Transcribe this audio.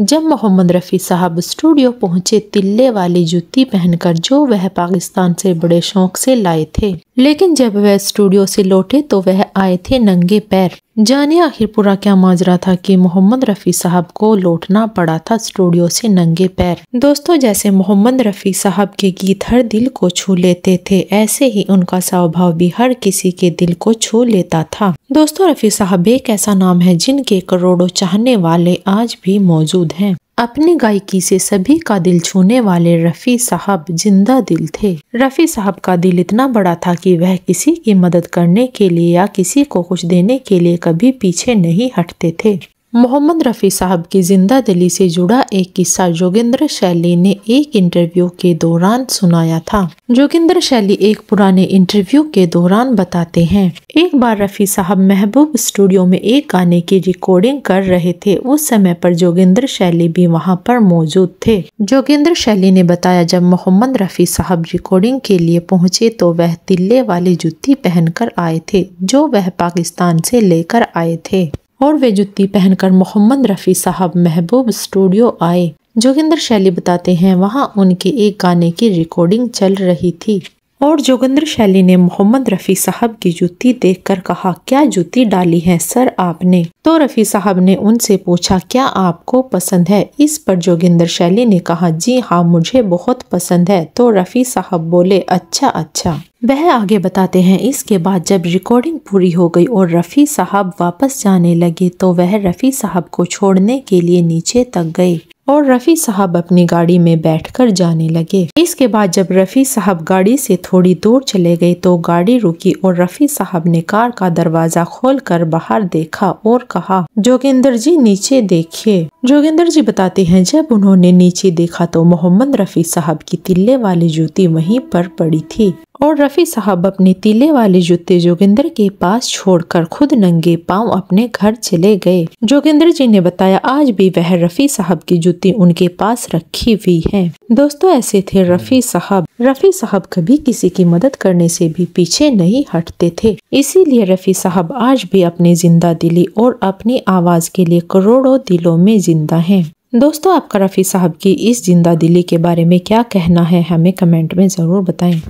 जब मोहम्मद रफ़ी साहब स्टूडियो पहुंचे तिल्ले वाली जूती पहनकर, जो वह पाकिस्तान से बड़े शौक से लाए थे, लेकिन जब वह स्टूडियो से लौटे तो वह आए थे नंगे पैर। जानिए आखिर पूरा क्या माजरा था कि मोहम्मद रफ़ी साहब को लौटना पड़ा था स्टूडियो से नंगे पैर। दोस्तों, जैसे मोहम्मद रफ़ी साहब के गीत हर दिल को छू लेते थे, ऐसे ही उनका स्वभाव भी हर किसी के दिल को छू लेता था। दोस्तों, रफ़ी साहब एक ऐसा नाम है जिनके करोड़ों चाहने वाले आज भी मौजूद हैं। अपनी गायकी से सभी का दिल छूने वाले रफ़ी साहब जिंदा दिल थे। रफ़ी साहब का दिल इतना बड़ा था कि वह किसी की मदद करने के लिए या किसी को कुछ देने के लिए कभी पीछे नहीं हटते थे। मोहम्मद रफ़ी साहब की जिंदा दिली से जुड़ा एक किस्सा जोगिंदर शैली ने एक इंटरव्यू के दौरान सुनाया था। जोगिंदर शैली एक पुराने इंटरव्यू के दौरान बताते हैं, एक बार रफ़ी साहब महबूब स्टूडियो में एक गाने की रिकॉर्डिंग कर रहे थे। उस समय पर जोगिंदर शैली भी वहां पर मौजूद थे। जोगिंदर शैली ने बताया, जब मोहम्मद रफ़ी साहब रिकॉर्डिंग के लिए पहुंचे तो वह तिल्ले वाली जूती पहनकर आए थे, जो वह पाकिस्तान से लेकर आए थे, और वे जूती पहनकर मोहम्मद रफ़ी साहब महबूब स्टूडियो आए। जोगिंदर शैली बताते हैं, वहां उनके एक गाने की रिकॉर्डिंग चल रही थी और जोगिंदर शैली ने मोहम्मद रफ़ी साहब की जूती देखकर कहा, क्या जूती डाली है सर आपने? तो रफ़ी साहब ने उनसे पूछा, क्या आपको पसंद है? इस पर जोगिंदर शैली ने कहा, जी हाँ, मुझे बहुत पसंद है। तो रफ़ी साहब बोले, अच्छा अच्छा। वह आगे बताते हैं, इसके बाद जब रिकॉर्डिंग पूरी हो गई और रफ़ी साहब वापस जाने लगे तो वह रफ़ी साहब को छोड़ने के लिए नीचे तक गए और रफ़ी साहब अपनी गाड़ी में बैठकर जाने लगे। इसके बाद जब रफ़ी साहब गाड़ी से थोड़ी दूर चले गए तो गाड़ी रुकी और रफ़ी साहब ने कार का दरवाजा खोलकर बाहर देखा और कहा, जोगिंदर जी नीचे देखिए। जोगिंदर जी बताते हैं, जब उन्होंने नीचे देखा तो मोहम्मद रफ़ी साहब की तिल्ले वाली जूती वहीं पर पड़ी थी और रफ़ी साहब अपने तिल्ले वाले जूते जोगिंदर के पास छोड़कर खुद नंगे पांव अपने घर चले गए। जोगिंदर जी ने बताया, आज भी वह रफ़ी साहब की जूती उनके पास रखी हुई है। दोस्तों, ऐसे थे रफ़ी साहब। रफ़ी साहब कभी किसी की मदद करने से भी पीछे नहीं हटते थे। इसीलिए रफ़ी साहब आज भी अपनी जिंदा दिली और अपनी आवाज के लिए करोड़ों दिलों में जिंदा हैं। दोस्तों, आपका रफ़ी साहब की इस जिंदा दिली के बारे में क्या कहना है, हमें कमेंट में जरूर बताएं।